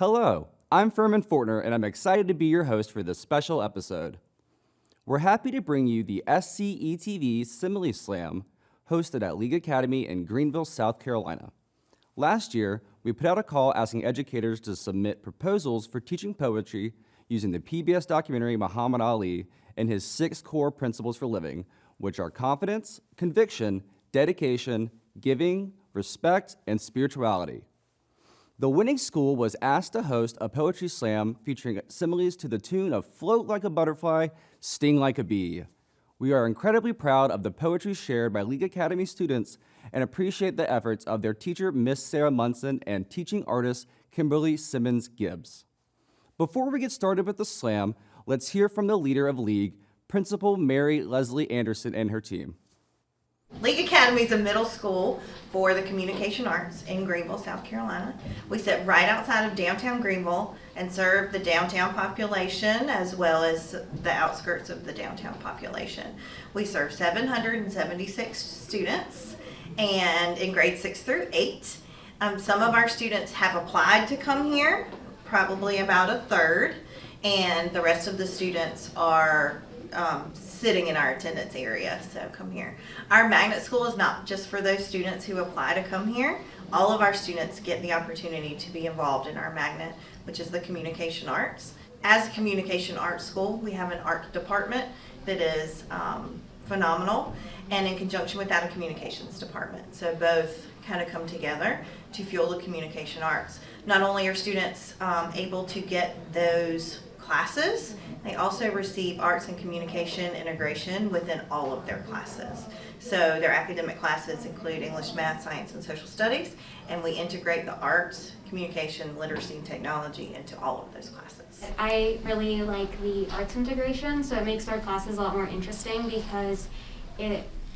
Hello, I'm Furman Fortner, and I'm excited to be your host for this special episode. We're happy to bring you the SCETV Simile Slam, hosted at League Academy in Greenville, South Carolina. Last year, we put out a call asking educators to submit proposals for teaching poetry using the PBS documentary Muhammad Ali and his 6 core principles for living, which are confidence, conviction, dedication, giving, respect, and spirituality. The winning school was asked to host a poetry slam featuring similes to the tune of Float Like a Butterfly, Sting Like a Bee. We are incredibly proud of the poetry shared by League Academy students and appreciate the efforts of their teacher, Miss Sarah Munson, and teaching artist, Kimberly Simmons Gibbs. Before we get started with the slam, let's hear from the leader of League, Principal Mary Leslie Anderson and her team. League Academy is a middle school for the communication arts in Greenville, South Carolina. We sit right outside of downtown Greenville and serve the downtown population as well as the outskirts of the downtown population. We serve 776 students and in grades 6 through 8. Some of our students have applied to come here, probably about a third, and the rest of the students are sitting in our attendance area, so come here. Our magnet school is not just for those students who apply to come here. All of our students get the opportunity to be involved in our magnet, which is the communication arts. As a communication arts school, we have an art department that is phenomenal, and in conjunction with that, a communications department. So both kind of come together to fuel the communication arts. Not only are students able to get those classes, they also receive arts and communication integration within all of their classes. So their academic classes include English, math, science, and social studies, and we integrate the arts, communication, literacy, and technology into all of those classes. I really like the arts integration, so it makes our classes a lot more interesting because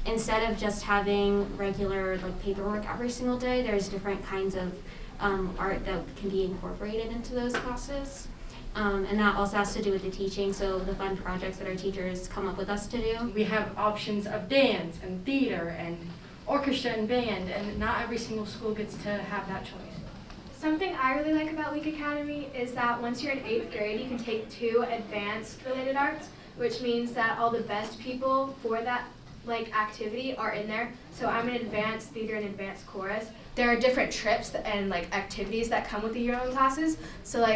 instead of just having regular paperwork every single day, there's different kinds of art that can be incorporated into those classes. And that also has to do with the teaching, so the fun projects that our teachers come up with us to do. We have options of dance and theater and orchestra and band, and not every single school gets to have that choice. Something I really like about League Academy is that once you're in 8th grade, you can take 2 advanced related arts, which means that all the best people for that activity are in there. So I'm in advanced theater and advanced chorus. There are different trips and activities that come with the year-long classes. So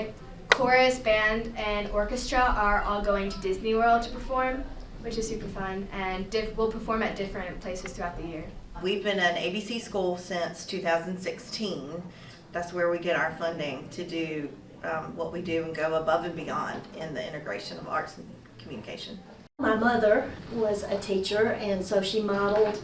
chorus, band, and orchestra are all going to Disney World to perform, which is super fun, and we'll perform at different places throughout the year. We've been an ABC school since 2016. That's where we get our funding to do what we do and go above and beyond in the integration of arts and communication. My mother was a teacher, and so she modeled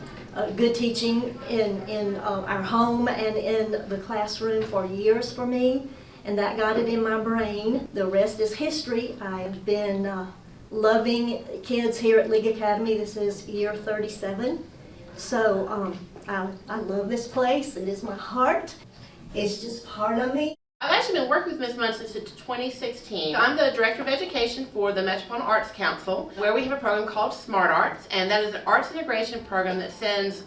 good teaching in our home and in the classroom for years for me. And that got it in my brain. The rest is history. I've been loving kids here at League Academy. This is year 37. So I love this place. It is my heart. It's just part of me. I've actually been working with Ms. Munson since 2016. I'm the Director of Education for the Metropolitan Arts Council, where we have a program called Smart Arts, and that is an arts integration program that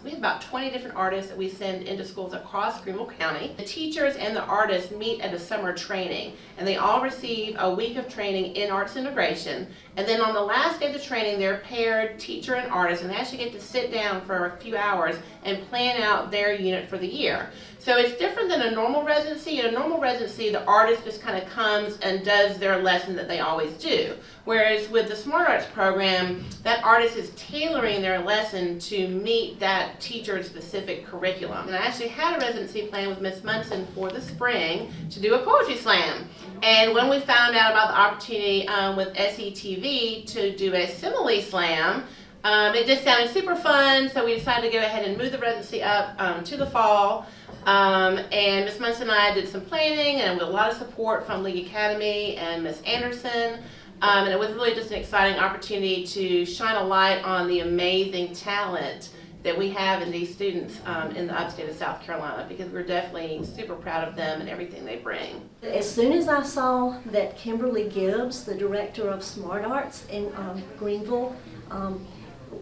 we have about 20 different artists that we send into schools across Greenville County. The teachers and the artists meet at a summer training, and they all receive a week of training in arts integration, and then on the last day of the training, they're paired teacher and artist, and they actually get to sit down for a few hours and plan out their unit for the year. So it's different than a normal residency. In a normal residency, the artist just kind of comes and does their lesson that they always do. Whereas with the Smart Arts program, that artist is tailoring their lesson to meet that teacher's specific curriculum. And I actually had a residency plan with Ms. Munson for the spring to do a poetry slam. And when we found out about the opportunity with SCETV to do a Simile Slam, it just sounded super fun, so we decided to go ahead and move the residency up to the fall. And Ms. Munson and I did some planning, and with a lot of support from League Academy and Ms. Anderson. And it was really just an exciting opportunity to shine a light on the amazing talent that we have in these students in the upstate of South Carolina, because we're definitely super proud of them and everything they bring. As soon as I saw that Kimberly Gibbs, the director of Smart Arts in Greenville,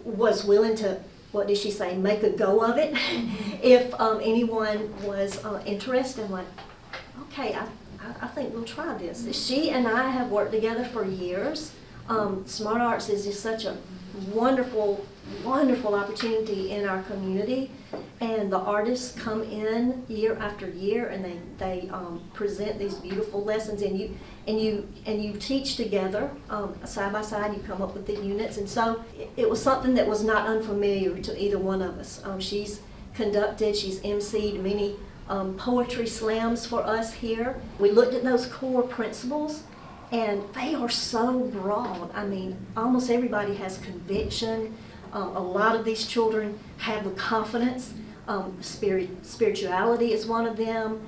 was willing to, what did she say, make a go of it, if anyone was interested, I'm like, okay, I I think we'll try this. She and I have worked together for years. Smart Arts is just such a wonderful, wonderful opportunity in our community, and the artists come in year after year, and they present these beautiful lessons, and you teach together side by side. You come up with the units, and so it was something that was not unfamiliar to either one of us. She's emceed many poetry slams for us here. We looked at those core principles, and they are so broad. I mean, almost everybody has conviction. A lot of these children have the confidence. Spirituality is one of them.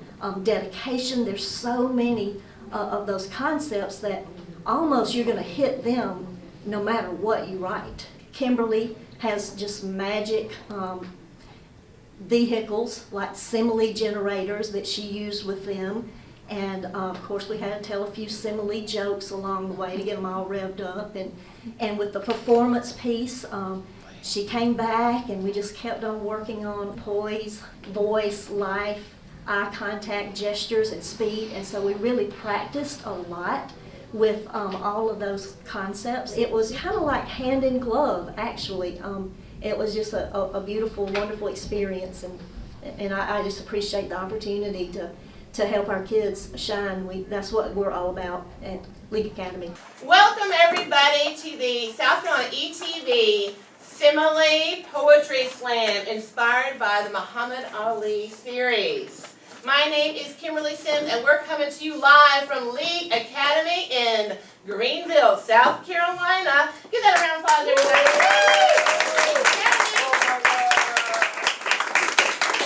Dedication. There's so many of those concepts that almost you're going to hit them no matter what you write. Kimberly has just magic vehicles like simile generators that she used with them. And of course we had to tell a few simile jokes along the way to get them all revved up. And with the performance piece, she came back and we just kept on working on poise, voice, life, eye contact, gestures, and speed. And so we really practiced a lot with all of those concepts. It was kind of like hand in glove, actually. It was just a beautiful, wonderful experience. And I just appreciate the opportunity to help our kids shine. That's what we're all about at League Academy. Welcome everybody to the South Carolina ETV Simile Poetry Slam, inspired by the Muhammad Ali series. My name is Kimberly Sims, and we're coming to you live from League Academy in Greenville, South Carolina. Give that a round of applause, everybody.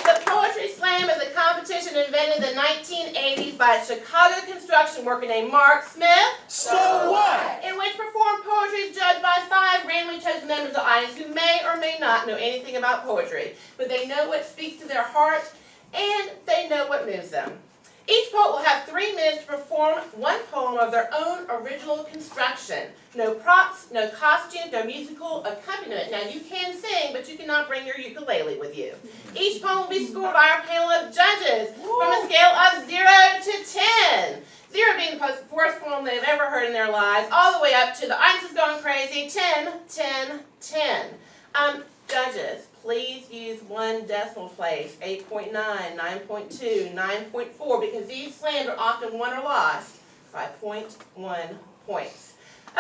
The Poetry Slam is a competition invented in the 1980s by a Chicago construction worker named Mark Smith. So what? In which performed poetry is judged by 5 randomly chosen members of the audience who may or may not know anything about poetry, but they know what speaks to their heart and they know what moves them. Each poet will have 3 minutes to perform one poem of their own original construction. No props, no costumes, no musical accompaniment. Now you can sing, but you cannot bring your ukulele with you. Each poem will be scored by our panel of judges from a scale of 0 to 10. 0 being the worst poem they've ever heard in their lives, all the way up to the audience is going crazy, 10, 10, 10. Judges, please use 1 decimal place, 8.9, 9.2, 9.4, because these slams are often won or lost by 0.1 points.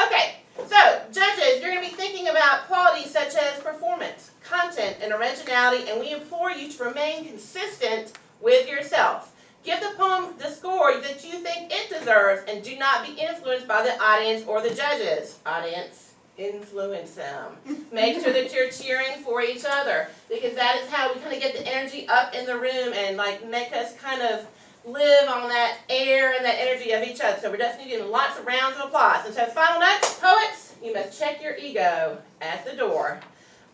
Okay, so judges, you're going to be thinking about qualities such as performance, content, and originality, and we implore you to remain consistent with yourself. Give the poem the score that you think it deserves, and do not be influenced by the audience or the judges. Audience, influence them. Make sure that you're cheering for each other, because that is how we kind of get the energy up in the room and like make us kind of live on that air and that energy of each other. So we're just needing lots of rounds of applause. And so final notes, poets, you must check your ego at the door.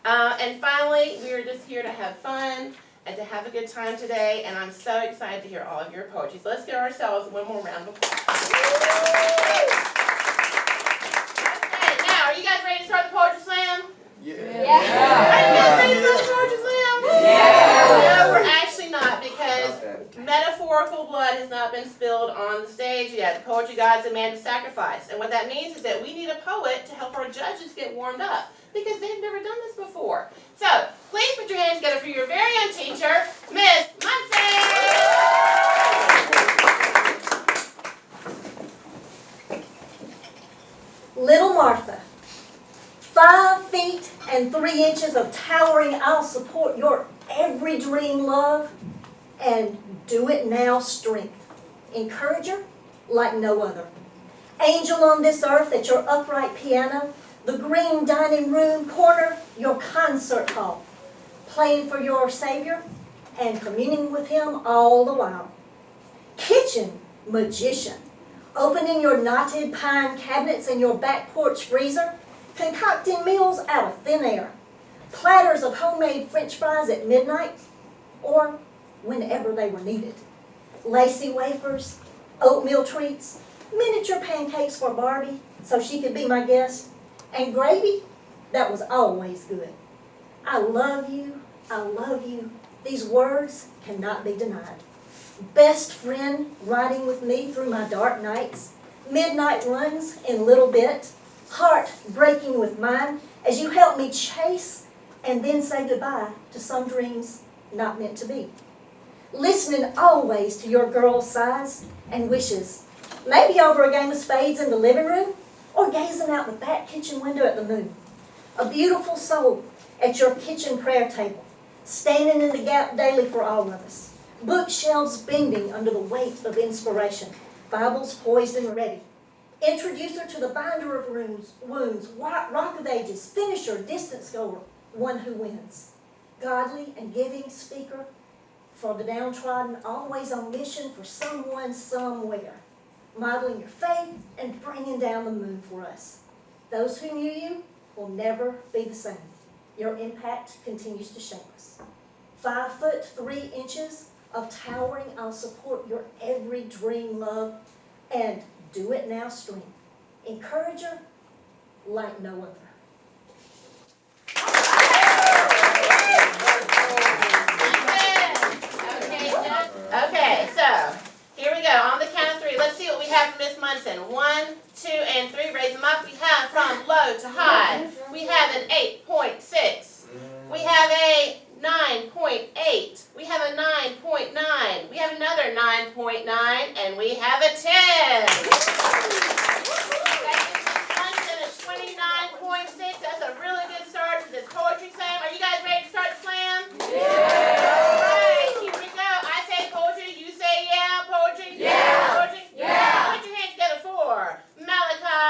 And finally, we are just here to have fun and to have a good time today, and I'm so excited to hear all of your poetry. So let's give ourselves one more round of applause. Okay, now, are you guys ready to start the Poetry Slam? Yeah. Are you guys ready to start the Poetry Slam? Yeah. No, we're actually not, because metaphorical blood has not been spilled on the stage yet. The poetry gods demand a sacrifice, and what that means is that we need a poet to help our judges get warmed up, because they've never done this before. So, please put your hands together for your very own teacher, Miss Munson! Little Martha, 5 feet and 3 inches of towering, I'll support your every dream, love, and do it now strength. Encourager like no other. Angel on this earth at your upright piano, the green dining room corner, your concert hall, playing for your Savior and communing with Him all the while. Kitchen magician, opening your knotted pine cabinets and your back porch freezer, concocting meals out of thin air, platters of homemade French fries at midnight or whenever they were needed, lacy wafers, oatmeal treats, miniature pancakes for Barbie so she could be my guest, and gravy that was always good. I love you, I love you. These words cannot be denied. best friend riding with me through my dark nights, midnight runs in Little Bit, heart breaking with mine as you help me chase and then say goodbye to some dreams not meant to be. Listening always to your girl's sighs and wishes, maybe over a game of spades in the living room or gazing out the back kitchen window at the moon. A beautiful soul at your kitchen prayer table, standing in the gap daily for all of us. Bookshelves bending under the weight of inspiration, Bibles poised and ready. Introducer to the binder of wounds, rock of ages, finisher, distance goer, one who wins. Godly and giving speaker for the downtrodden, always on mission for someone somewhere. Modeling your faith and bringing down the moon for us. Those who knew you will never be the same. Your impact continues to shape us. 5'3" of towering, I'll support your every dream, love, and do it now strength. Encourager like no other. Okay, so here we go. On the count of three, let's see what we have from Miss Munson. 1, 2, and 3. Raise them up. We have from low to high. We have an 8.6. We have a 9.8. We have a 9.9. We have another 9.9, and we have a 10. Munson is 29.6. That's a really good start to this poetry slam. Are you guys ready to start the slam? Yeah. All right, here we go. I say poetry, you say yeah. Poetry? Yeah. Poetry? Yeah. Put your hands together for Malachi.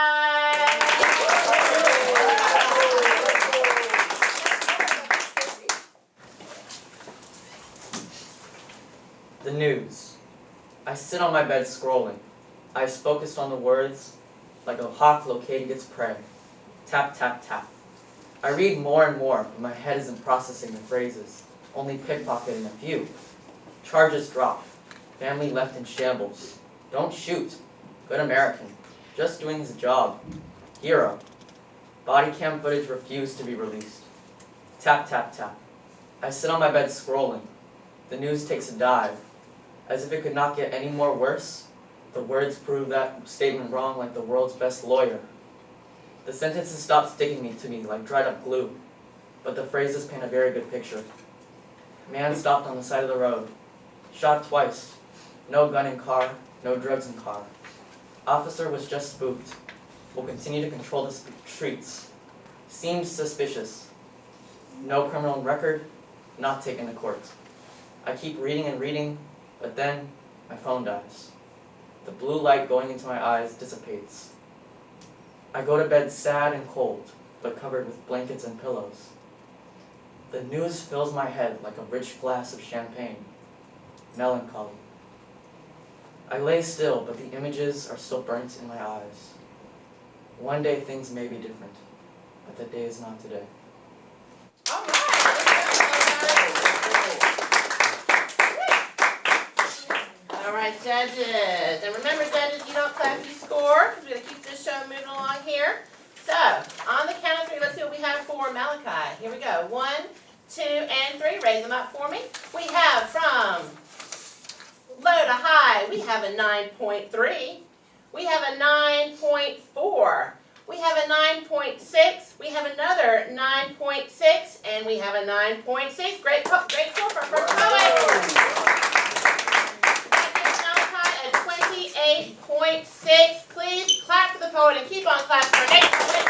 The news. I sit on my bed scrolling, eyes focused on the words, like a hawk locating its prey. Tap, tap, tap. I read more and more, but my head isn't processing the phrases, only pickpocketing a few. Charges dropped. Family left in shambles. Don't shoot. Good American. Just doing his job. Hero. Body cam footage refused to be released. Tap, tap, tap. I sit on my bed scrolling. The news takes a dive. As if it could not get any more worse, the words prove that statement wrong like the world's best lawyer. The sentences stop sticking to me like dried up glue, but the phrases paint a very good picture. Man stopped on the side of the road. Shot twice. No gun in car, no drugs in car. Officer was just spooked. Will continue to control the streets. Seems suspicious. No criminal record, not taken to court. I keep reading and reading, but then my phone dies. The blue light going into my eyes dissipates. I go to bed sad and cold, but covered with blankets and pillows. The news fills my head like a rich glass of champagne. Melancholy. I lay still, but the images are still burnt in my eyes. One day things may be different, but the day is not today. All right, judges. And remember, judges, you don't clap, you score, because we're going to keep this show moving along here. So, on the count of three, let's see what we have for Malachi. Here we go. 1, 2, and 3. Raise them up for me. We have from low to high, we have a 9.3. We have a 9.4. We have a 9.6. We have another 9.6. And we have a 9.6. Great score for our first poet. 28.6. Please clap for the poet and keep on clapping for next poet.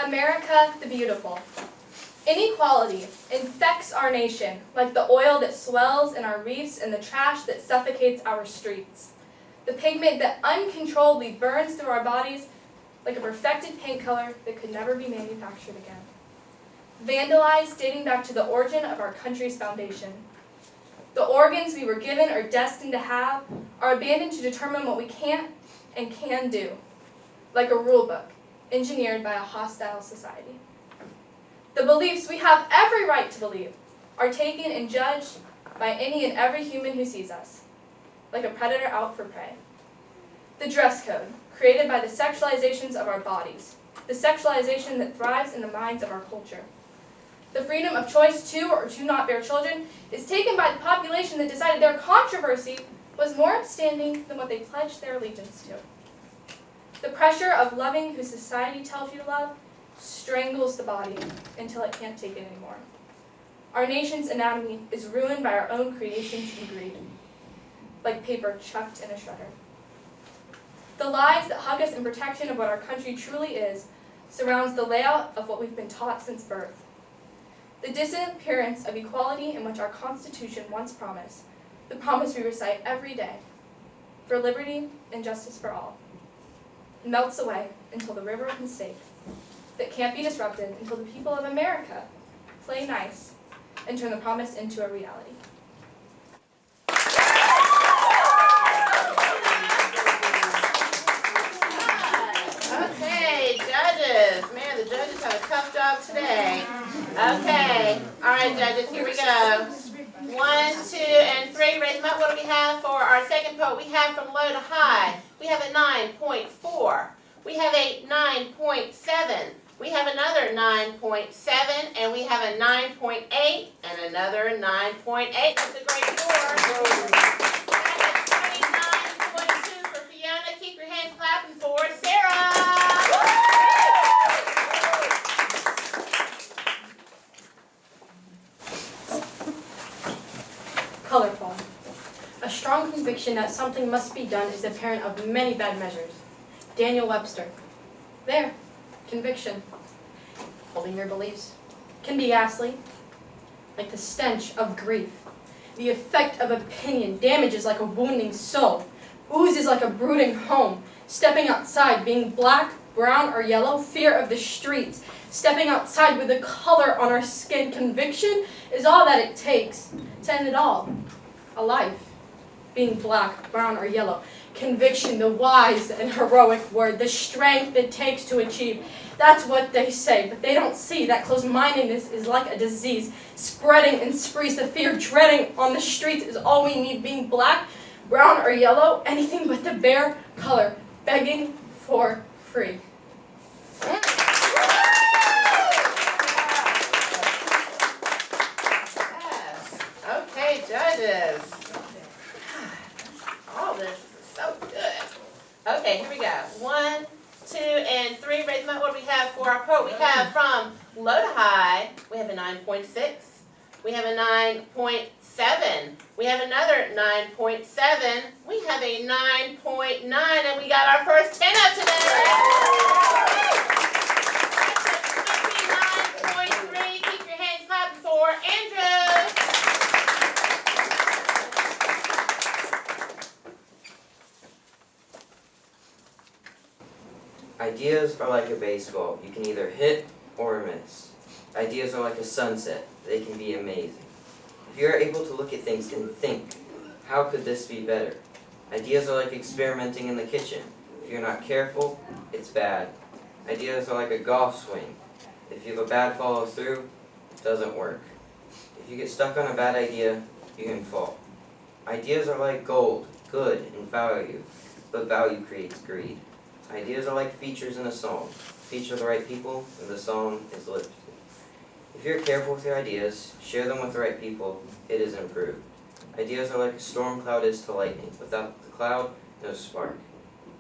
America the Beautiful. Inequality infects our nation like the oil that swells in our reefs and the trash that suffocates our streets. The pigment that uncontrollably burns through our bodies like a perfected paint color that could never be manufactured again. Vandalized dating back to the origin of our country's foundation. The organs we were given or destined to have are abandoned to determine what we can't and can do, like a rule book engineered by a hostile society. The beliefs we have every right to believe are taken and judged by any and every human who sees us, like a predator out for prey. The dress code, created by the sexualizations of our bodies, the sexualization that thrives in the minds of our culture. The freedom of choice to or to not bear children is taken by the population that decided their controversy was more upstanding than what they pledged their allegiance to. The pressure of loving who society tells you to love strangles the body until it can't take it anymore. Our nation's anatomy is ruined by our own creations and greed, like paper chucked in a shredder. The lies that hug us in protection of what our country truly is surrounds the layout of what we've been taught since birth. The disappearance of equality in which our Constitution once promised, the promise we recite every day, for liberty and justice for all, melts away until the river of mistakes that can't be disrupted until the people of America play nice and turn the promise into a reality. Okay, judges. Man, the judges have a tough job today. Okay. All right, judges, here we go. 1, 2, and 3. Raise them up. What do we have for our second poet? We have from low to high. We have a 9.4. We have a 9.7. We have another 9.7, and we have a 9.8, and another 9.8. That's a great score. That's a 29.2 for Fiona. Keep your hands clapping for Sarah. Colorful. A strong conviction that something must be done is the parent of many bad measures. Daniel Webster. There. Conviction. Holding your beliefs can be ghastly, like the stench of grief. The effect of opinion damages like a wounding soul, oozes like a brooding home. Stepping outside, being black, brown, or yellow, fear of the streets. Stepping outside with the color on our skin. Conviction is all that it takes to end it all. A life. Being black, brown, or yellow. Conviction, the wise and heroic word, the strength it takes to achieve. That's what they say, but they don't see that closed-mindedness is like a disease, spreading in sprees. The fear dreading on the streets is all we need, being black, brown, or yellow, anything but the bare color, begging for free. Yes. Okay, judges. All this is so good. Okay, here we go. 1, 2, and 3. Raise them up. What do we have for our poet? We have from low to high, we have a 9.6. We have a 9.7. We have another 9.7. We have a 9.9, and we got our first 10 up today. That's a 59.3. Keep your hands clapping for Andrew. Ideas are like a baseball. You can either hit or miss. Ideas are like a sunset. They can be amazing. If you are able to look at things and think, how could this be better? Ideas are like experimenting in the kitchen. If you're not careful, it's bad. Ideas are like a golf swing. If you have a bad follow through, it doesn't work. If you get stuck on a bad idea, you can fall. Ideas are like gold, good and value, but value creates greed. Ideas are like features in a song. Feature the right people, and the song is lifted. If you're careful with your ideas, share them with the right people, it is improved. Ideas are like a storm cloud is to lightning. Without the cloud, no spark.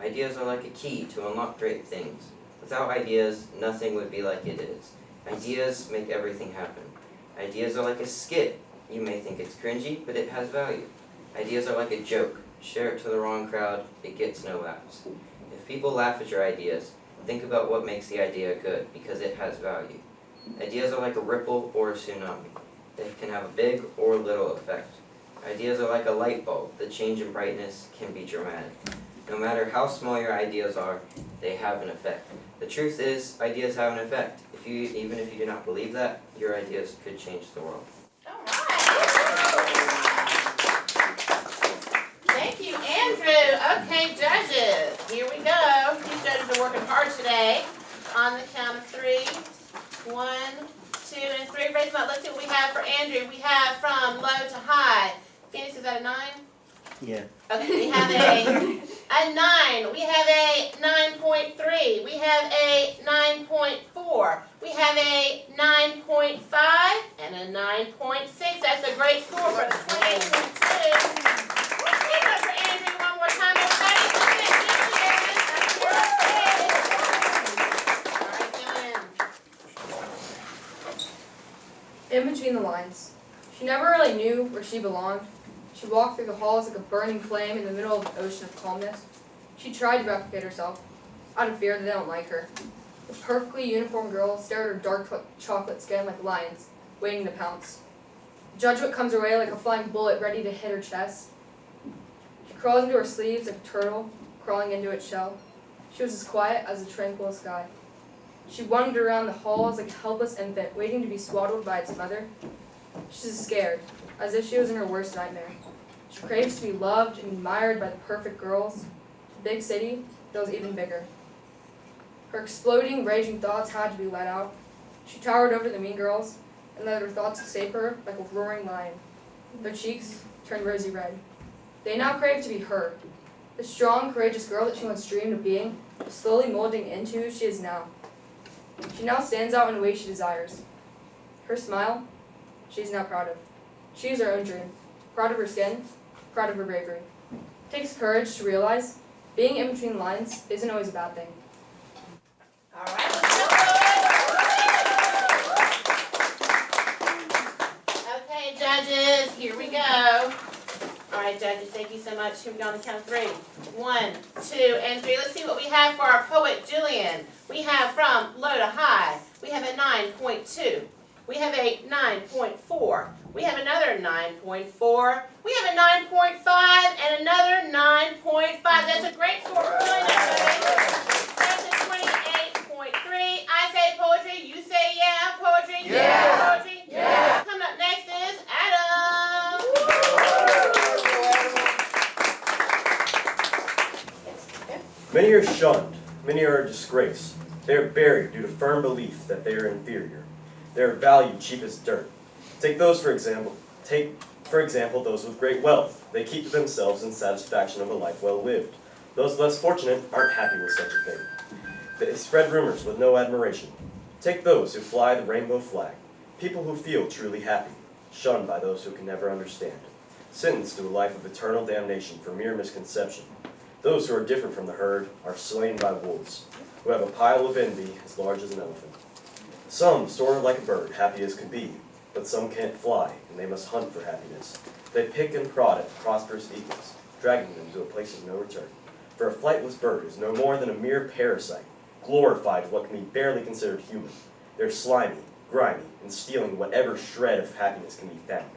Ideas are like a key to unlock great things. Without ideas, nothing would be like it is. Ideas make everything happen. Ideas are like a skit. You may think it's cringy, but it has value. Ideas are like a joke. Share it to the wrong crowd, it gets no laughs. If people laugh at your ideas, think about what makes the idea good, because it has value. Ideas are like a ripple or a tsunami. They can have a big or little effect. Ideas are like a light bulb. The change in brightness can be dramatic. No matter how small your ideas are, they have an effect. The truth is, ideas have an effect. Even if you do not believe that, your ideas could change the world. Thank you, Andrew. Okay, judges, here we go. These judges are working hard today. On the count of 3. 1, 2, and 3. Raise them up. Let's see what we have for Andrew. We have from low to high. Phoenix, is that a 9? Yeah. Okay, we have a a 9. We have a 9.3. We have a 9.4. We have a 9.5 and a 9.6. That's a great score for the 28.2. Give it up for Andrew one more time, everybody. In between the lines. She never really knew where she belonged. She walked through the halls like a burning flame in the middle of an ocean of calmness. She tried to replicate herself, out of fear that they don't like her. The perfectly uniformed girl stared at her dark chocolate skin like lions, waiting to pounce. Judgment comes her way like a flying bullet ready to hit her chest. She crawls into her sleeves like a turtle, crawling into its shell. She was as quiet as the tranquil sky. She wandered around the halls like a helpless infant, waiting to be swaddled by its mother. She's scared, as if she was in her worst nightmare. She craves to be loved and admired by the perfect girls. The big city feels even bigger. Her exploding, raging thoughts had to be let out. She towered over the mean girls and let her thoughts escape her like a roaring lion. Their cheeks turned rosy red. They now craved to be her. The strong, courageous girl that she once dreamed of being was slowly molding into who she is now. She now stands out in a way she desires. Her smile, she is now proud of. She is her own dream. Proud of her skin, proud of her bravery. It takes courage to realize being in between lines isn't always a bad thing. All right, let's go. Okay, judges, here we go. All right, judges, thank you so much. Here we go on the count of 3. 1, 2, and 3. Let's see what we have for our poet, Julian. We have from low to high. We have a 9.2. We have a 9.4. We have another 9.4. We have a 9.5 and another 9.5. That's a great score for Julian. That's a 28.3. I say poetry, you say yeah. Poetry, yeah. Poetry, yeah. Coming up next is Adam. Many are shunned, many are a disgrace. They are buried due to firm belief that they are inferior. They are valued cheap as dirt. Take for example, those with great wealth. They keep to themselves in satisfaction of a life well lived. Those less fortunate aren't happy with such a thing. They spread rumors with no admiration. Take those who fly the rainbow flag. People who feel truly happy, shunned by those who can never understand. Sentenced to a life of eternal damnation for mere misconception. Those who are different from the herd are slain by wolves, who have a pile of envy as large as an elephant. Some soar like a bird, happy as could be, but some can't fly, and they must hunt for happiness. They pick and prod at prosperous eagles, dragging them to a place of no return. For a flightless bird is no more than a mere parasite, glorified as what can be barely considered human. They're slimy, grimy, and stealing whatever shred of happiness can be found.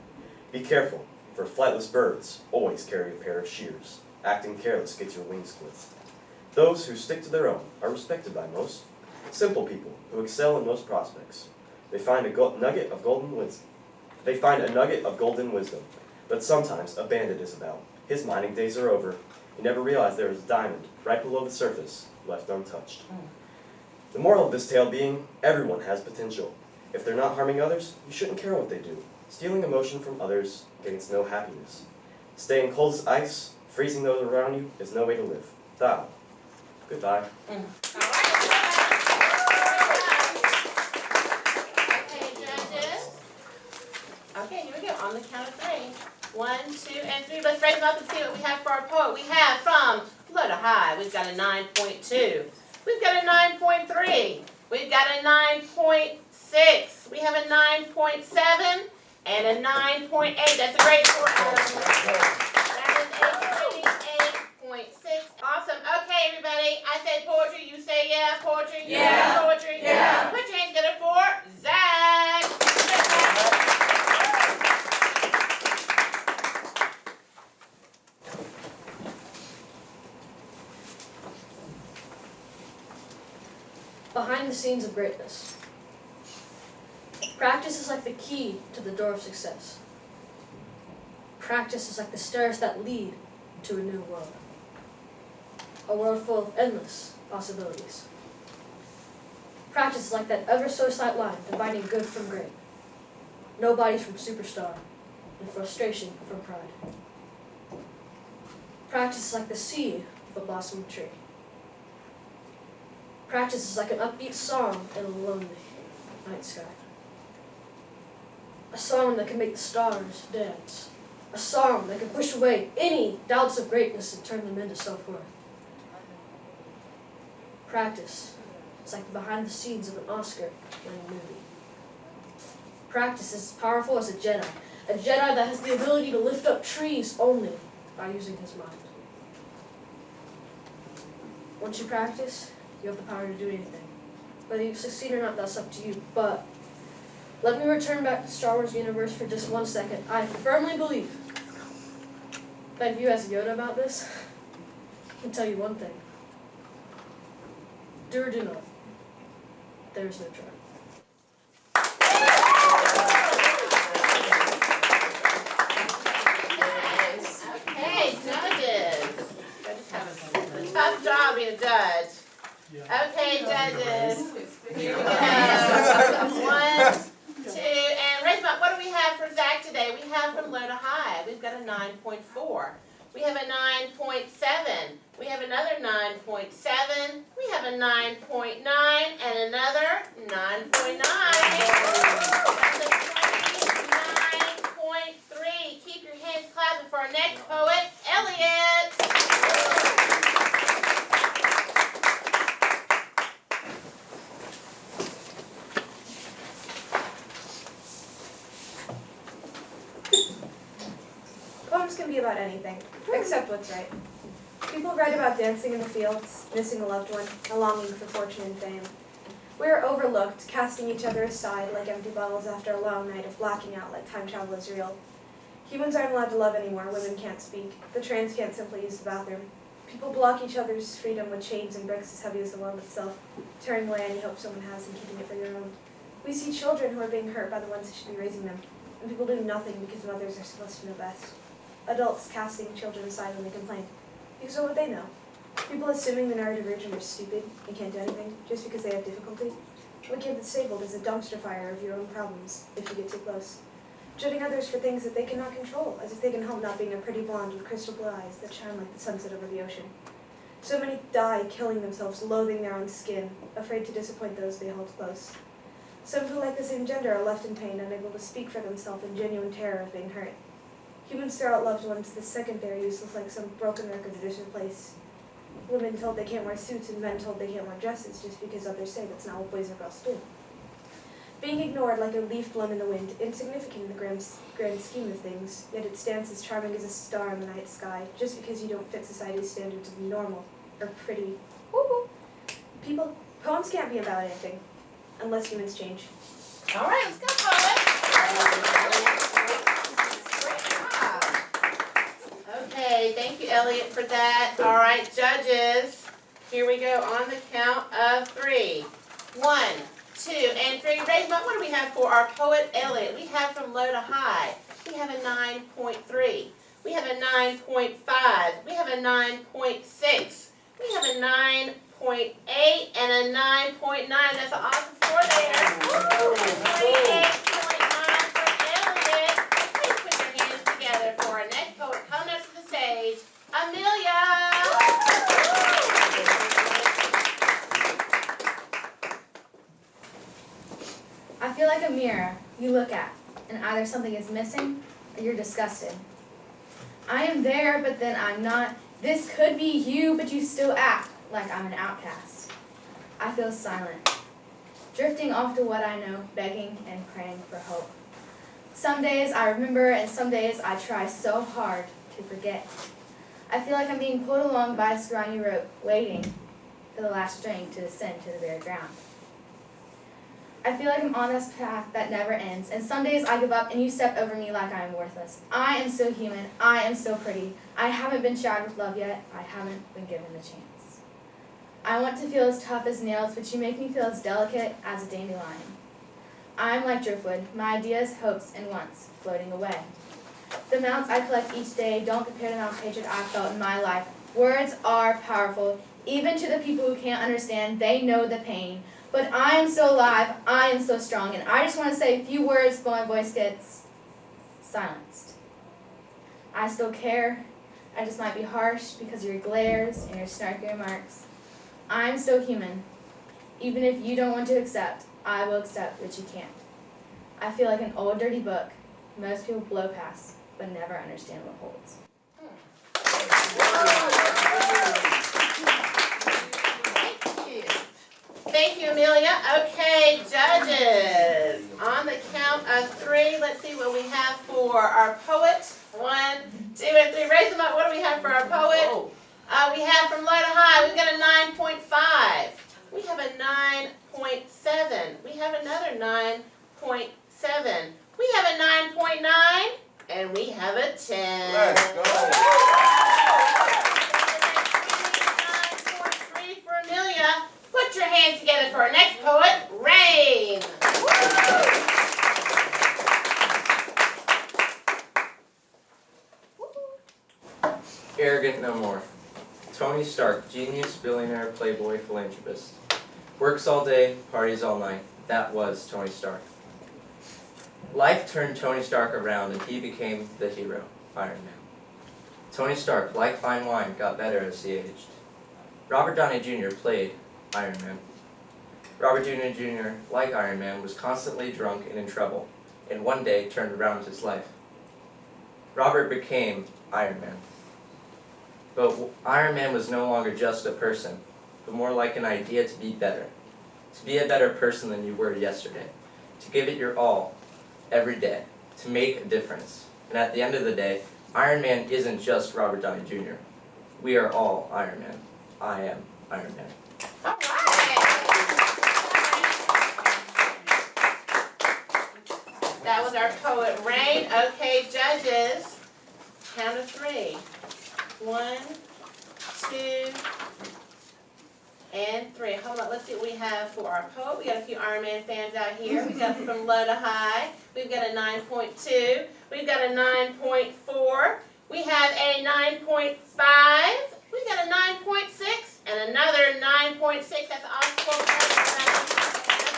Be careful, for flightless birds always carry a pair of shears. Acting careless gets your wings clipped. Those who stick to their own are respected by most. Simple people who excel in most prospects. They find a nugget of golden wisdom. But sometimes a bandit is about. His mining days are over. He never realized there was a diamond right below the surface, left untouched. The moral of this tale being, everyone has potential. If they're not harming others, you shouldn't care what they do. Stealing emotion from others gains no happiness. Staying cold as ice, freezing those around you, is no way to live. Thou. Goodbye. Okay, judges. Okay, here we go. On the count of 3. 1, 2, and 3. Let's raise them up and see what we have for our poet. We have from low to high. We've got a 9.2. We've got a 9.3. We've got a 9.6. We have a 9.7 and a 9.8. That's a great score. That is a 28.6. Awesome. Okay, everybody. I say poetry. You say yeah. Poetry. Yeah. Poetry. Yeah. Put your hands together for Zach. Behind the scenes of greatness. Practice is like the key to the door of success. Practice is like the stairs that lead to a new world. A world full of endless possibilities. Practice is like that ever so slight line dividing good from great. Nobodies from superstar, and frustration from pride. Practice is like the sea of a blossom tree. Practice is like an upbeat song in a lonely night sky. A song that can make the stars dance. A song that can push away any doubts of greatness and turn them into self-worth. Practice is like the behind the scenes of an Oscar-winning movie. Practice is as powerful as a Jedi that has the ability to lift up trees only by using his mind. Once you practice, you have the power to do anything. Whether you succeed or not, that's up to you. But let me return back to the Star Wars universe for just 1 second. I firmly believe that if you ask Yoda about this, I can tell you one thing. Do or do not. There is no try. Okay, judges. Judges have a tough job being a judge. Okay, judges. Here we go. 1, 2, and raise them up. What do we have for Zach today? We have from low to high. We've got a 9.4. We have a 9.7. We have another 9.7. We have a 9.9 and another 9.9. That's a 29.3. Keep your hands clapping for our next poet, Elliot. Poems can be about anything, except what's right. People write about dancing in the fields, missing a loved one, and longing for fortune and fame. We are overlooked, casting each other aside like empty bottles after a long night of blacking out like time travel is real. Humans aren't allowed to love anymore, women can't speak. The trans can't simply use the bathroom. People block each other's freedom with chains and bricks as heavy as the world itself, tearing away any hope someone has and keeping it for their own. We see children who are being hurt by the ones who should be raising them, and people do nothing because mothers are supposed to know best. Adults casting children aside when they complain. Because what would they know? People assuming the neurodivergent are stupid and can't do anything just because they have difficulty. What kid disabled is a dumpster fire of your own problems if you get too close. Judging others for things that they cannot control, as if they can help not being a pretty blonde with crystal blue eyes that shine like the sunset over the ocean. So many die killing themselves, loathing their own skin, afraid to disappoint those they hold close. Some who like the same gender are left in pain, unable to speak for themselves in genuine terror of being hurt. Humans throw out loved ones the second they're useless, like some broken record that is replaced. Women told they can't wear suits and men told they can't wear dresses just because others say that's not what boys or girls do. Being ignored like a leaf blown in the wind, insignificant in the grand scheme of things, yet it stands as charming as a star in the night sky, just because you don't fit society's standards of normal or pretty. Poems can't be about anything, unless humans change. All right, let's go, poet. Okay, thank you, Elliot, for that. All right, judges, here we go on the count of 3. 1, 2, and 3. Raise them up. What do we have for our poet, Elliot? We have from low to high. We have a 9.3. We have a 9.5. We have a 9.6. We have a 9.8 and a 9.9. That's an awesome score there. 28.9 for Elliot. Please put your hands together for our next poet coming up to the stage, Amelia. I feel like a mirror you look at, and either something is missing or you're disgusted. I am there, but then I'm not. This could be you, but you still act like I'm an outcast. I feel silent, drifting off to what I know, begging and praying for hope. Some days I remember, and some days I try so hard to forget. I feel like I'm being pulled along by a scrawny rope, waiting for the last string to descend to the very ground. I feel like I'm on this path that never ends, and some days I give up and you step over me like I am worthless. I am so human, I am so pretty. I haven't been showered with love yet, I haven't been given the chance. I want to feel as tough as nails, but you make me feel as delicate as a dandelion. I am like driftwood, my ideas, hopes, and wants floating away. The amounts I collect each day don't compare to the amount of hatred I've felt in my life. Words are powerful, even to the people who can't understand, they know the pain. But I am so alive, I am so strong, and I just want to say a few words, but my voice gets silenced. I still care, I just might be harsh because of your glares and your snarky remarks. I'm still human. Even if you don't want to accept, I will accept that you can't. I feel like an old dirty book most people blow past, but never understand what holds. Thank you, Amelia. Okay, judges. On the count of 3, let's see what we have for our poet. 1, 2, and 3. Raise them up. What do we have for our poet? We have from low to high, we've got a 9.5. We have a 9.7. We have another 9.7. We have a 9.9. And we have a 10. Let's go. 9.3 for Amelia. Put your hands together for our next poet, Rain. Arrogant no more. Tony Stark, genius, billionaire, playboy, philanthropist. Works all day, parties all night. That was Tony Stark. Life turned Tony Stark around and he became the hero, Iron Man. Tony Stark, like fine wine, got better as he aged. Robert Downey Jr. played Iron Man. Robert Downey Jr., like Iron Man, was constantly drunk and in trouble, and one day turned around his life. Robert became Iron Man. But Iron Man was no longer just a person, but more like an idea to be better. To be a better person than you were yesterday. To give it your all, every day. To make a difference. And at the end of the day, Iron Man isn't just Robert Downey Jr. We are all Iron Man. I am Iron Man. All right. That was our poet, Rain. Okay, judges. Count of 3. 1, 2, and 3. Hold on, let's see what we have for our poet. We got a few Iron Man fans out here. We got from low to high. We've got a 9.2. We've got a 9.4. We have a 9.5. We've got a 9.6 and another 9.6. That's also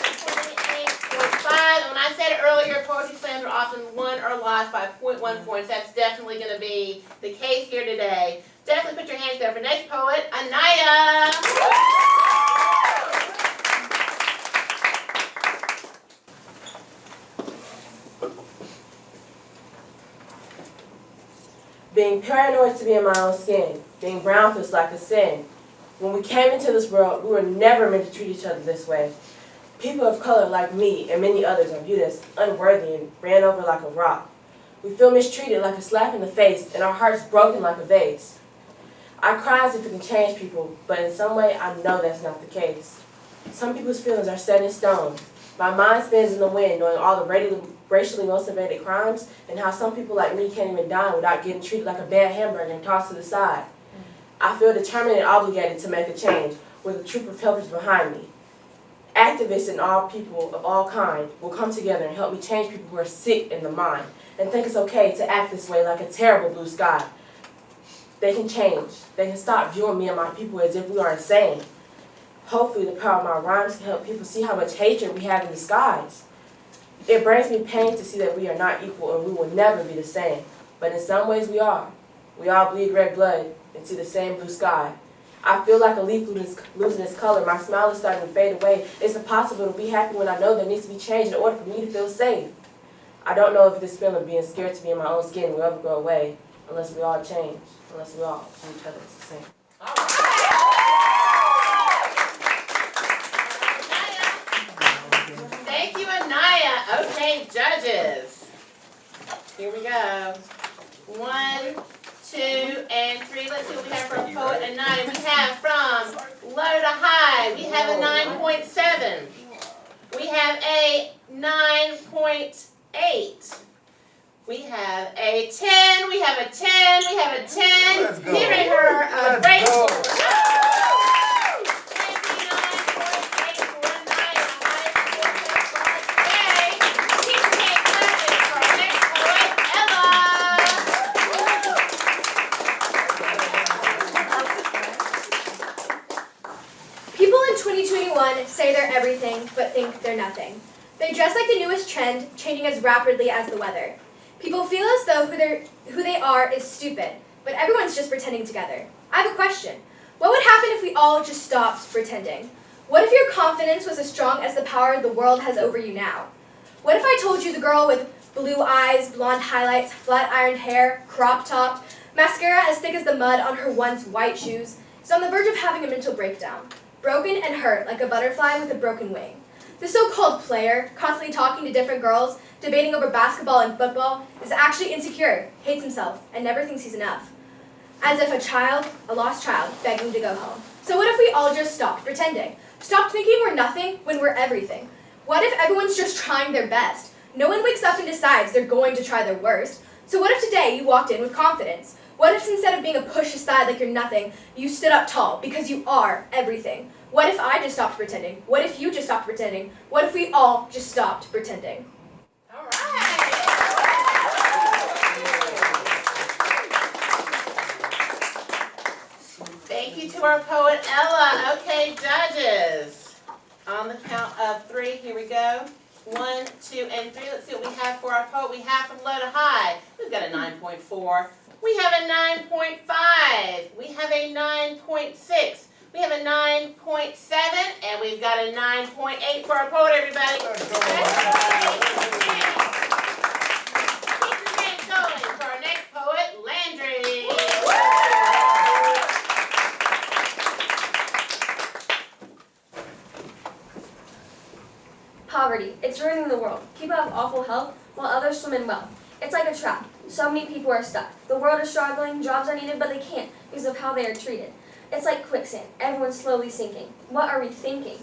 that's a 28.5. And when I said earlier, poetry slams are often won or lost by 0.1 points. That's definitely going to be the case here today. Definitely put your hands there for next poet, Anaya. Being paranoid to be in my own skin. Being brown feels like a sin. When we came into this world, we were never meant to treat each other this way. People of color like me and many others are viewed as unworthy and ran over like a rock. We feel mistreated like a slap in the face and our hearts broken like a vase. I cry as if it can change people, but in some way I know that's not the case. Some people's feelings are set in stone. My mind spins in the wind knowing all the racially motivated crimes and how some people like me can't even dine without getting treated like a bad hamburger and tossed to the side. I feel determined and obligated to make a change with a troop of helpers behind me. Activists and all people of all kind will come together and help me change people who are sick in the mind and think it's okay to act this way like a terrible blue sky. They can change. They can stop viewing me and my people as if we are insane. Hopefully the power of my rhymes can help people see how much hatred we have in disguise. It brings me pain to see that we are not equal and we will never be the same. But in some ways we are. We all bleed red blood and see the same blue sky. I feel like a leaf losing its color. My smile is starting to fade away. It's impossible to be happy when I know there needs to be change in order for me to feel safe. I don't know if this feeling of being scared to be in my own skin will ever go away unless we all change, unless we all see each other as the same. Thank you, Anaya. Okay, judges. Here we go. 1, 2, and 3. Let's see what we have from poet Anaya. We have from low to high. We have a 9.7. We have a 9.8. We have a 10. We have a 10. We have a 10. Let's go. Giving her a great go. People in 2021 say they're everything, but think they're nothing. They dress like the newest trend, changing as rapidly as the weather. People feel as though who they are is stupid, but everyone's just pretending together. I have a question. What would happen if we all just stopped pretending? What if your confidence was as strong as the power the world has over you now? What if I told you the girl with blue eyes, blonde highlights, flat ironed hair, crop top, mascara as thick as the mud on her once white shoes, is on the verge of having a mental breakdown, broken and hurt like a butterfly with a broken wing? The so-called player, constantly talking to different girls, debating over basketball and football, is actually insecure, hates himself, and never thinks he's enough. As if a lost child, begging to go home. So what if we all just stopped pretending? Stopped thinking we're nothing when we're everything? What if everyone's just trying their best? No one wakes up and decides they're going to try their worst. So what if today you walked in with confidence? What if instead of being a push aside like you're nothing, you stood up tall because you are everything? What if I just stopped pretending? What if you just stopped pretending? What if we all just stopped pretending? All right. Thank you to our poet, Ella. Okay, judges. On the count of 3, here we go. 1, 2, and 3. Let's see what we have for our poet. We have from low to high. We've got a 9.4. We have a 9.5. We have a 9.6. We have a 9.7. And we've got a 9.8 for our poet, everybody. Keep your hands going for our next poet, Landry. Poverty, it's ruining the world. People have awful health while others swim in wealth. It's like a trap. So many people are stuck. The world is struggling, jobs are needed, but they can't because of how they are treated. It's like quicksand. Everyone's slowly sinking. What are we thinking?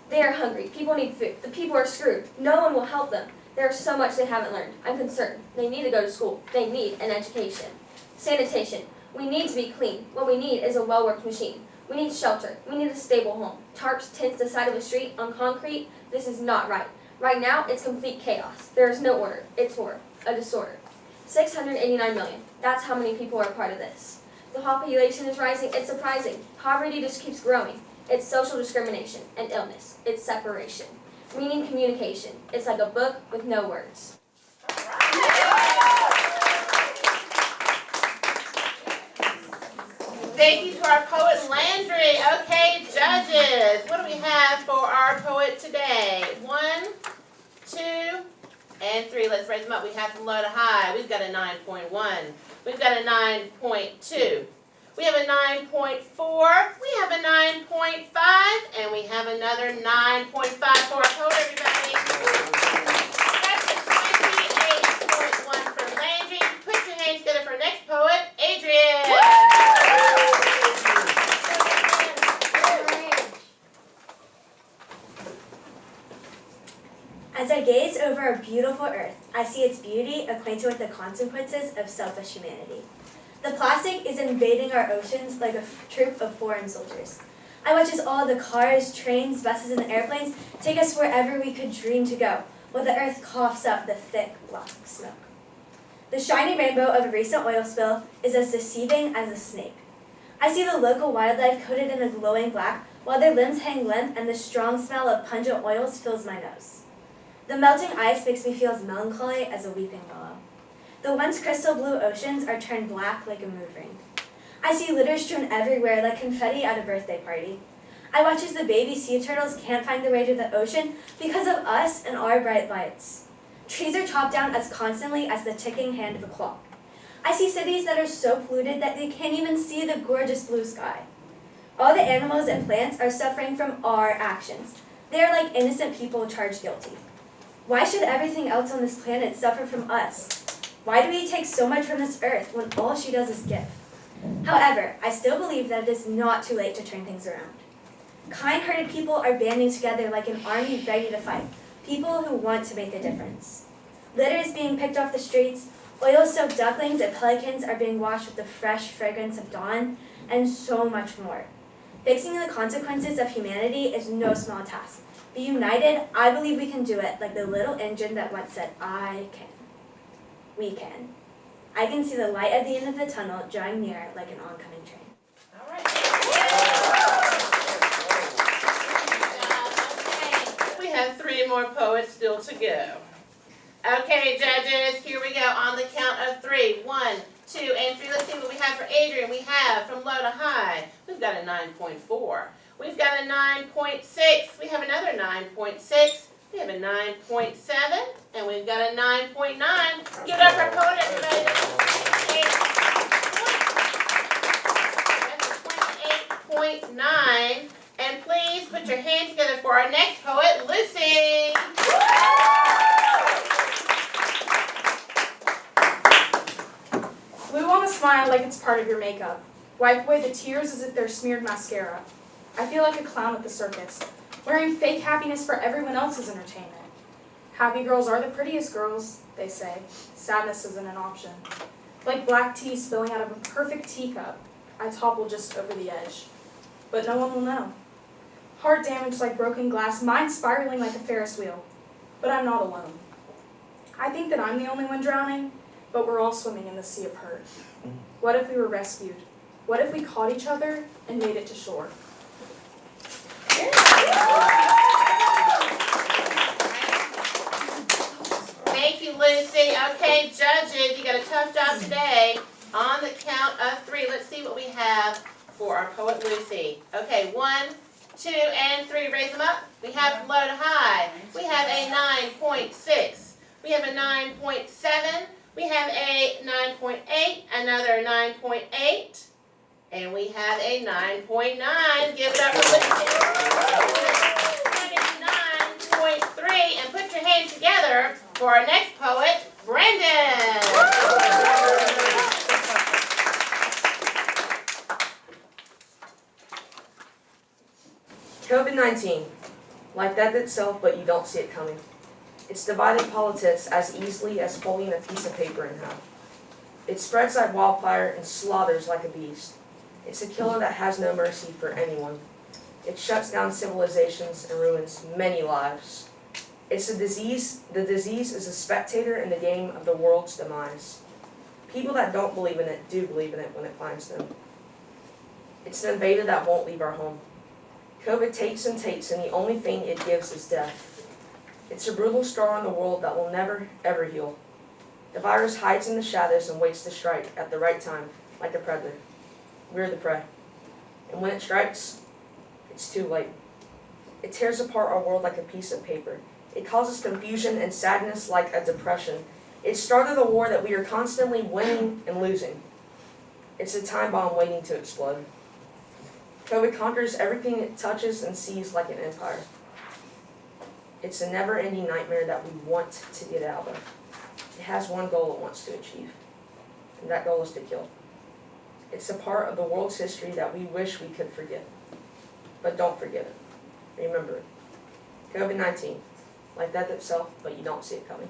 They are hungry. People need food. The people are screwed. No one will help them. There is so much they haven't learned. I'm concerned. They need to go to school. They need an education. Sanitation. We need to be clean. What we need is a well-worked machine. We need shelter. We need a stable home. Tarps, tents, the side of a street, on concrete. This is not right. Right now, it's complete chaos. There is no order. It's order. A disorder. 689 million. That's how many people are part of this. The population is rising. It's surprising. Poverty just keeps growing. It's social discrimination and illness. It's separation. We need communication. It's like a book with no words. Thank you to our poet, Landry. Okay, judges, what do we have for our poet today? 1, 2, and 3. Let's raise them up. We have from low to high. We've got a 9.1. We've got a 9.2. We have a 9.4. We have a 9.5. And we have another 9.5 for our poet, everybody. That's a 28.1 for Landry. Put your hands together for our next poet, Adrian. As I gaze over our beautiful earth, I see its beauty acquainted with the consequences of selfish humanity. The plastic is invading our oceans like a troop of foreign soldiers. I watch as all the cars, trains, buses, and airplanes take us wherever we could dream to go, while the earth coughs up the thick, black smoke. The shiny rainbow of a recent oil spill is as deceiving as a snake. I see the local wildlife coated in a glowing black, while their limbs hang limp and the strong smell of pungent oils fills my nose. The melting ice makes me feel as melancholy as a weeping willow. The once crystal blue oceans are turned black like a mood ring. I see litter strewn everywhere like confetti at a birthday party. I watch as the baby sea turtles can't find their way to the ocean because of us and our bright lights. Trees are chopped down as constantly as the ticking hand of a clock. I see cities that are so polluted that they can't even see the gorgeous blue sky. All the animals and plants are suffering from our actions. They are like innocent people charged guilty. Why should everything else on this planet suffer from us? Why do we take so much from this earth when all she does is give? However, I still believe that it is not too late to turn things around. Kind-hearted people are banding together like an army ready to fight, people who want to make a difference. Litter is being picked off the streets, oil-soaked ducklings and pelicans are being washed with the fresh fragrance of dawn, and so much more. Fixing the consequences of humanity is no small task. Be united, I believe we can do it, like the little engine that once said, I can. We can. I can see the light at the end of the tunnel drawing near like an oncoming train. All right. Okay. We have 3 more poets still to go. Okay, judges, here we go on the count of 3. 1, 2, and 3. Let's see what we have for Adrian. We have from low to high. We've got a 9.4. We've got a 9.6. We have another 9.6. We have a 9.7. And we've got a 9.9. Give it up for our poet, everybody. That's a 28.9. And please put your hands together for our next poet, Lucy. Glue on a smile like it's part of your makeup. Wipe away the tears as if they're smeared mascara. I feel like a clown at the circus, wearing fake happiness for everyone else's entertainment. Happy girls are the prettiest girls, they say. Sadness isn't an option. Like black tea spilling out of a perfect teacup, I topple just over the edge. But no one will know. Heart damage like broken glass, mind spiraling like a Ferris wheel. But I'm not alone. I think that I'm the only one drowning, but we're all swimming in the sea of hurt. What if we were rescued? What if we caught each other and made it to shore? Thank you, Lucy. Okay, judges, you got a tough job today. On the count of 3, let's see what we have for our poet Lucy. Okay, 1, 2, and 3. Raise them up. We have from low to high. We have a 9.6. We have a 9.7. We have a 9.8. Another 9.8. And we have a 9.9. Give it up for Lucy. 9.3. And put your hands together for our next poet, Brendan. COVID-19, like death itself, but you don't see it coming. It's divided politics as easily as folding a piece of paper in half. It spreads like wildfire and slaughters like a beast. It's a killer that has no mercy for anyone. It shuts down civilizations and ruins many lives. It's a disease. The disease is a spectator in the game of the world's demise. People that don't believe in it do believe in it when it finds them. It's an invader that won't leave our home. COVID takes and takes, and the only thing it gives is death. It's a brutal scar on the world that will never, ever heal. The virus hides in the shadows and waits to strike at the right time, like a predator. We're the prey. And when it strikes, it's too late. It tears apart our world like a piece of paper. It causes confusion and sadness like a depression. It started a war that we are constantly winning and losing. It's a time bomb waiting to explode. COVID conquers everything it touches and sees like an empire. It's a never-ending nightmare that we want to get out of. It has one goal it wants to achieve, and that goal is to kill. It's a part of the world's history that we wish we could forget. But don't forget it. Remember it. COVID-19, like death itself, but you don't see it coming.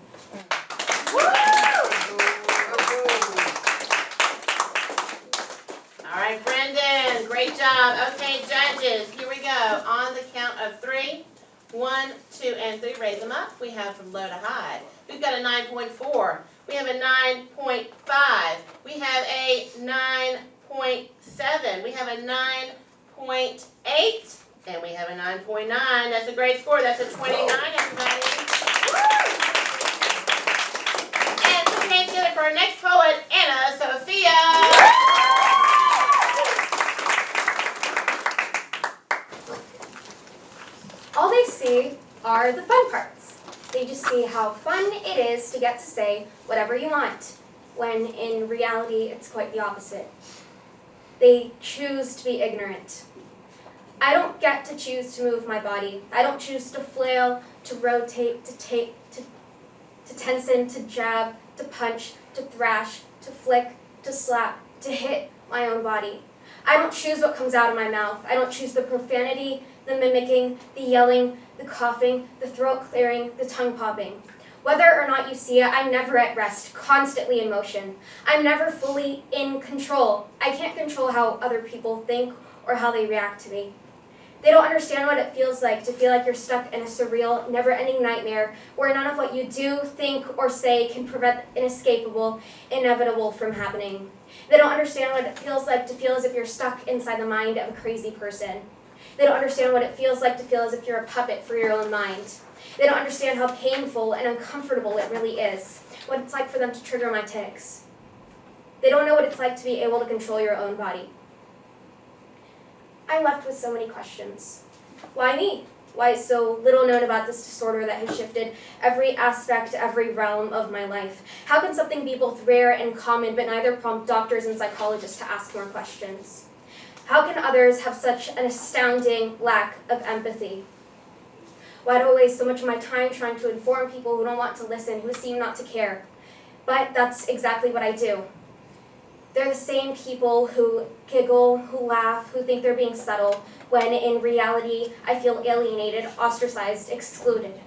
All right, Brendan, great job. Okay, judges, here we go. On the count of 3, 1, 2, and 3, raise them up. We have from low to high. We've got a 9.4. We have a 9.5. We have a 9.7. We have a 9.8. And we have a 9.9. That's a great score. That's a 29, everybody. And put your hands together for our next poet, Anna Sophia. All they see are the fun parts. They just see how fun it is to get to say whatever you want, when in reality it's quite the opposite. They choose to be ignorant. I don't get to choose to move my body. I don't choose to flail, to rotate, to take, to tension, to jab, to punch, to thrash, to flick, to slap, to hit my own body. I don't choose what comes out of my mouth. I don't choose the profanity, the mimicking, the yelling, the coughing, the throat clearing, the tongue popping. Whether or not you see it, I'm never at rest, constantly in motion. I'm never fully in control. I can't control how other people think or how they react to me. They don't understand what it feels like to feel like you're stuck in a surreal, never-ending nightmare where none of what you do, think, or say can prevent inescapable, inevitable from happening. They don't understand what it feels like to feel as if you're stuck inside the mind of a crazy person. They don't understand what it feels like to feel as if you're a puppet for your own mind. They don't understand how painful and uncomfortable it really is, what it's like for them to trigger my tics. They don't know what it's like to be able to control your own body. I'm left with so many questions. Why me? Why is so little known about this disorder that has shifted every aspect, every realm of my life? How can something be both rare and common, but neither prompt doctors and psychologists to ask more questions? How can others have such an astounding lack of empathy? Why do I waste so much of my time trying to inform people who don't want to listen, who seem not to care? But that's exactly what I do. They're the same people who giggle, who laugh, who think they're being subtle, when in reality, I feel alienated, ostracized, excluded.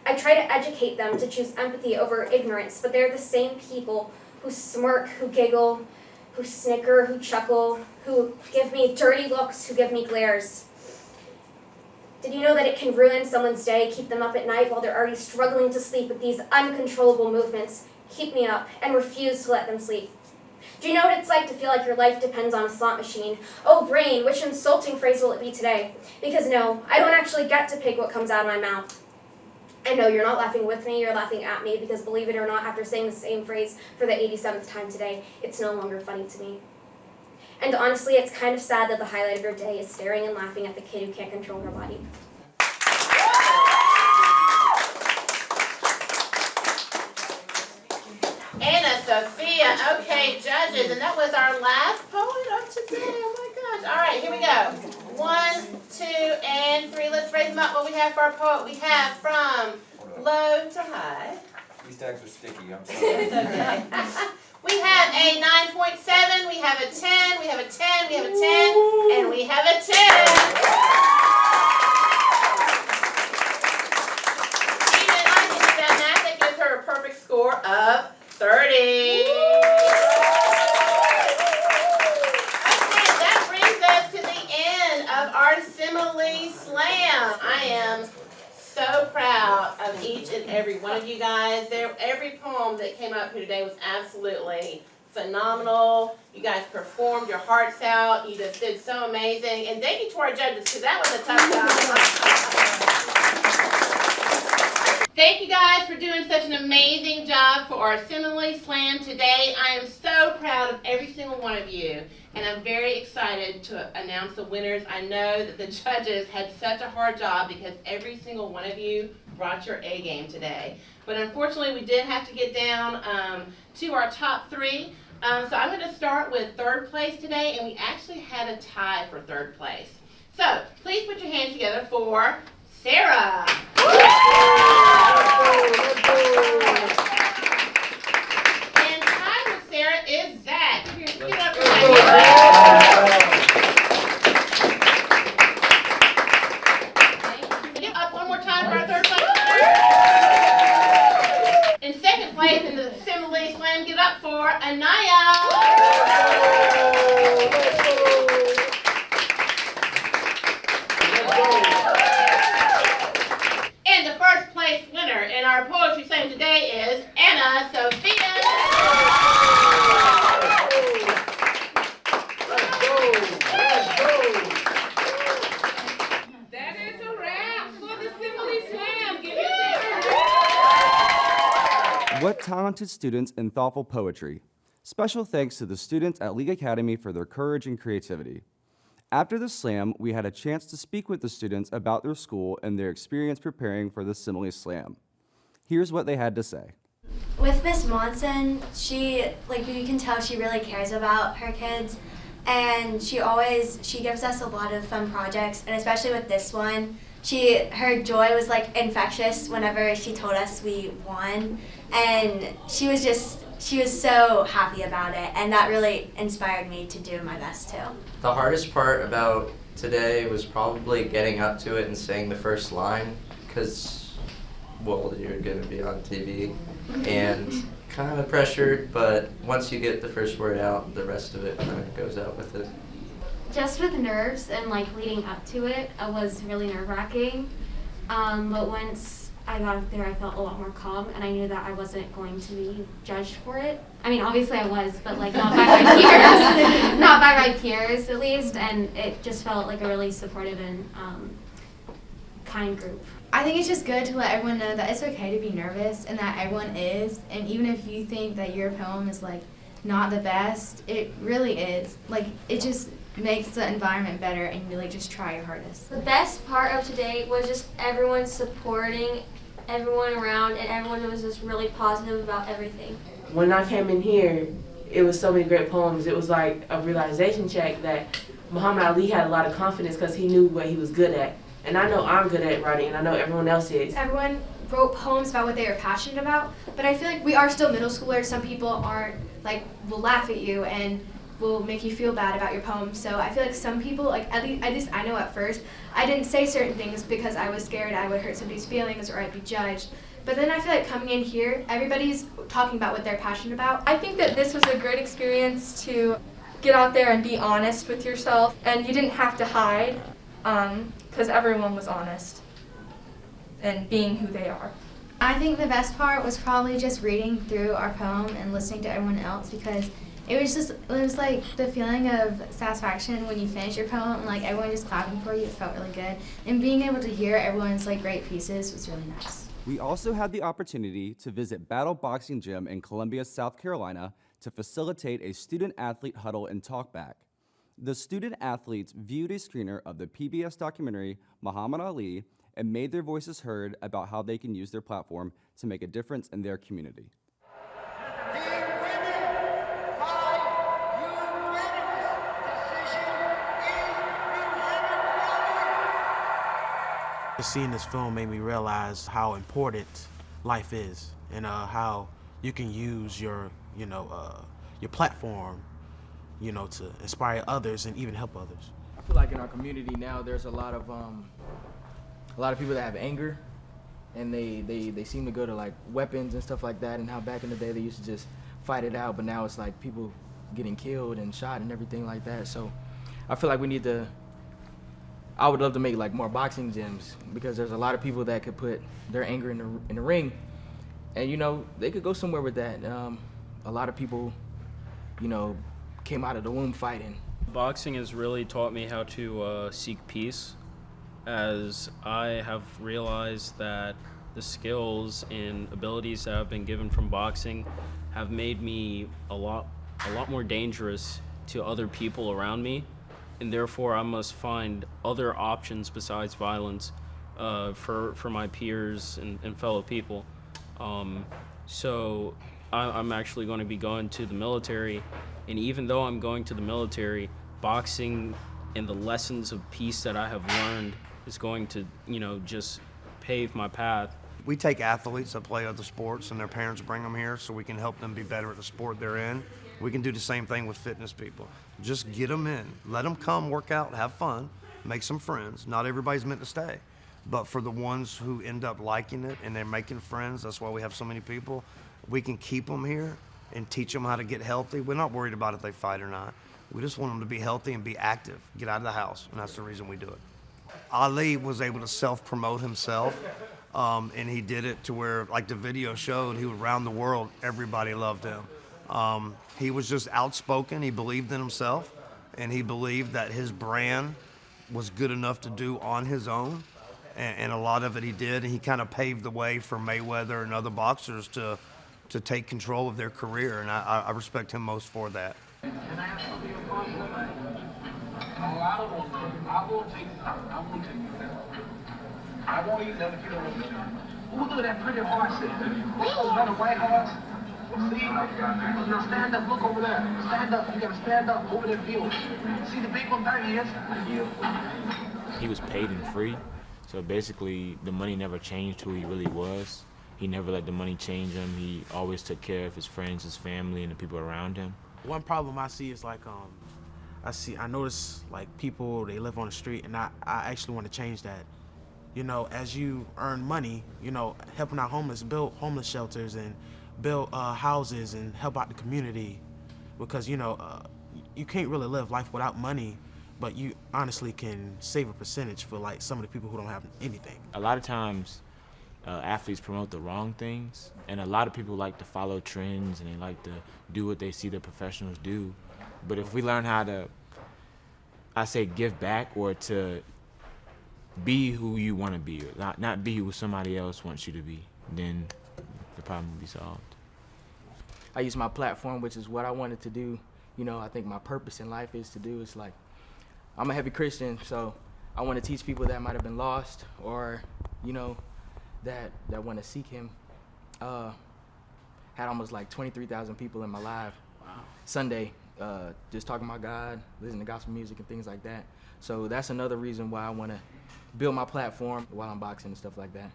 I try to educate them to choose empathy over ignorance, but they're the same people who smirk, who giggle, who snicker, who chuckle, who give me dirty looks, who give me glares. Did you know that it can ruin someone's day, keep them up at night while they're already struggling to sleep with these uncontrollable movements, keep me up, and refuse to let them sleep? Do you know what it's like to feel like your life depends on a slot machine? Oh, brain, which insulting phrase will it be today? Because no, I don't actually get to pick what comes out of my mouth. And no, you're not laughing with me, you're laughing at me, because believe it or not, after saying the same phrase for the 87th time today, it's no longer funny to me. And honestly, it's kind of sad that the highlight of your day is staring and laughing at the kid who can't control her body. Anna, Sophia, okay, judges, and that was our last poet of today. Oh my gosh. All right, here we go. 1, 2, and 3. Let's raise them up. What we have for our poet? We have from low to high. These tags are sticky, I'm sorry. It's okay. We have a 9.7, we have a 10, we have a 10, we have a 10, and we have a 10. Even I can do that math. That gives her a perfect score of 30. Okay, that brings us to the end of our Simile Slam. I am so proud of each and every one of you guys. Every poem that came up here today was absolutely phenomenal. You guys performed your hearts out. You just did so amazing. And thank you to our judges, because that was a tough job. Thank you guys for doing such an amazing job for our Simile Slam today. I am so proud of every single one of you, and I'm very excited to announce the winners. I know that the judges had such a hard job because every single one of you brought your A game today. But unfortunately, we did have to get down to our top 3. So I'm going to start with 3rd place today, and we actually had a tie for 3rd place. So please put your hands together for Sarah. And tied with Sarah is Zach. Get up your Get up one more time for our 3rd place. In 2nd place in the Simile Slam, get up for Anaya. And the 1st place winner in our poetry slam today is Anna Sophia. That is a wrap for the Simile Slam. Give it What talented students and thoughtful poetry. Special thanks to the students at League Academy for their courage and creativity. After the slam, we had a chance to speak with the students about their school and their experience preparing for the Simile Slam. Here's what they had to say. With Miss Monson, you can tell she really cares about her kids, and she gives us a lot of fun projects, and especially with this one, her joy was infectious whenever she told us we won, and she was so happy about it, and that really inspired me to do my best too. The hardest part about today was probably getting up to it and saying the first line, because, well, you're going to be on TV, and kind of pressured, but once you get the first word out, the rest of it kind of goes out with it. Just with nerves and leading up to it, it was really nerve-wracking, but once I got up there, I felt a lot more calm, and I knew that I wasn't going to be judged for it. I mean, obviously I was, but not by my peers, not by my peers at least, and it just felt like a really supportive and kind group. I think it's just good to let everyone know that it's okay to be nervous and that everyone is, and even if you think that your poem is not the best, it really is. Like, it just makes the environment better and you just try your hardest. The best part of today was just everyone supporting everyone around, and everyone was just really positive about everything. When I came in here, it was so many great poems. It was like a realization check that Muhammad Ali had a lot of confidence because he knew what he was good at. And I know I'm good at writing, and I know everyone else is. Everyone wrote poems about what they were passionate about, but I feel like we are still middle schoolers. Some people aren't, will laugh at you and will make you feel bad about your poems. So I feel like some people, at least I know at first, I didn't say certain things because I was scared I would hurt somebody's feelings or I'd be judged. But then I feel like coming in here, everybody's talking about what they're passionate about. I think that this was a great experience to get out there and be honest with yourself, and you didn't have to hide, because everyone was honest and being who they are. I think the best part was probably just reading through our poem and listening to everyone else, because it was like the feeling of satisfaction when you finish your poem and everyone just clapping for you. It felt really good. And being able to hear everyone's great pieces was really nice. We also had the opportunity to visit Battle Boxing Gym in Columbia, South Carolina to facilitate a student-athlete huddle and talkback. The student-athletes viewed a screener of the PBS documentary Muhammad Ali and made their voices heard about how they can use their platform to make a difference in their community. Seeing this film made me realize how important life is, and how you can use your platform, to inspire others and even help others. I feel like in our community now, there's a lot of people that have anger, and they seem to go to weapons and stuff like that. And how back in the day they used to just fight it out, but now it's people getting killed and shot and everything like that. So I feel like we need to. I would love to make more boxing gyms, because there's a lot of people that could put their anger in the ring, and they could go somewhere with that. A lot of people, came out of the womb fighting. Boxing has really taught me how to seek peace, as I have realized that the skills and abilities that I've been given from boxing have made me a lot more dangerous to other people around me. And therefore I must find other options besides violence for my peers and fellow people. So I'm actually going to be going to the military, and even though I'm going to the military, boxing and the lessons of peace that I have learned is going to, just pave my path. We take athletes that play other sports and their parents bring them here so we can help them be better at the sport they're in. We can do the same thing with fitness people. Just get them in. Let them come, work out, have fun, make some friends. Not everybody's meant to stay. But for the ones who end up liking it and they're making friends, that's why we have so many people, we can keep them here and teach them how to get healthy. We're not worried about if they fight or not. We just want them to be healthy and be active, get out of the house, and that's the reason we do it. Ali was able to self-promote himself, and he did it to where, the video showed, he was around the world, everybody loved him. He was just outspoken, he believed in himself, and he believed that his brand was good enough to do on his own, and a lot of it he did, and he kind of paved the way for Mayweather and other boxers to take control of their career, and I respect him most for that. I won't eat another kilo of it. Ooh, look at that pretty horse there. Is that a white horse? See? Now stand up, look over there. Stand up, you gotta stand up over that field. See the big one, there he is. He was paid in free, so basically the money never changed who he really was. He never let the money change him. He always took care of his friends, his family, and the people around him. One problem I see is I notice people, they live on the street, and I actually want to change that. As you earn money, helping out homeless, build homeless shelters and build houses and help out the community, because you can't really live life without money, but you honestly can save a percentage for some of the people who don't have anything. A lot of times athletes promote the wrong things, and a lot of people like to follow trends and they like to do what they see the professionals do. But if we learn how to, I say, give back, or to be who you want to be, not be who somebody else wants you to be, then the problem will be solved. I use my platform, which is what I wanted to do. You know, I think my purpose in life is to do. It's like, I'm a heavy Christian, so I want to teach people that might have been lost or, you know, that want to seek him. Had almost like 23,000 people in my live Sunday, just talking about God, listening to gospel music and things like that. So that's another reason why I want to build my platform while I'm boxing and stuff like that.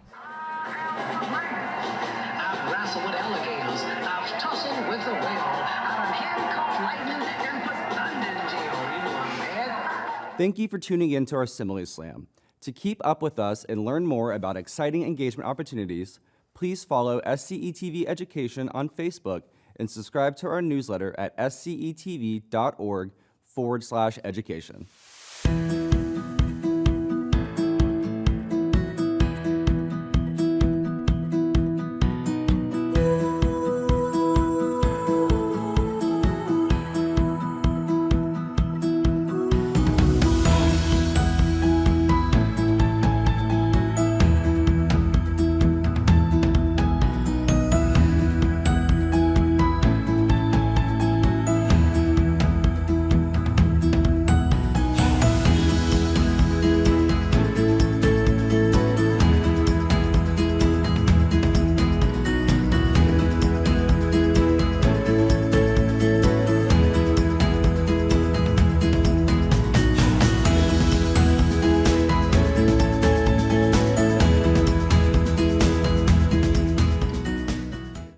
I've wrestled with alligators, I've tussled with the whale, I've handcuffed lightning and put thunder in jail. You know I'm mad. Thank you for tuning in to our Simile Slam. To keep up with us and learn more about exciting engagement opportunities, please follow SCETV Education on Facebook and subscribe to our newsletter at scetv.org/education.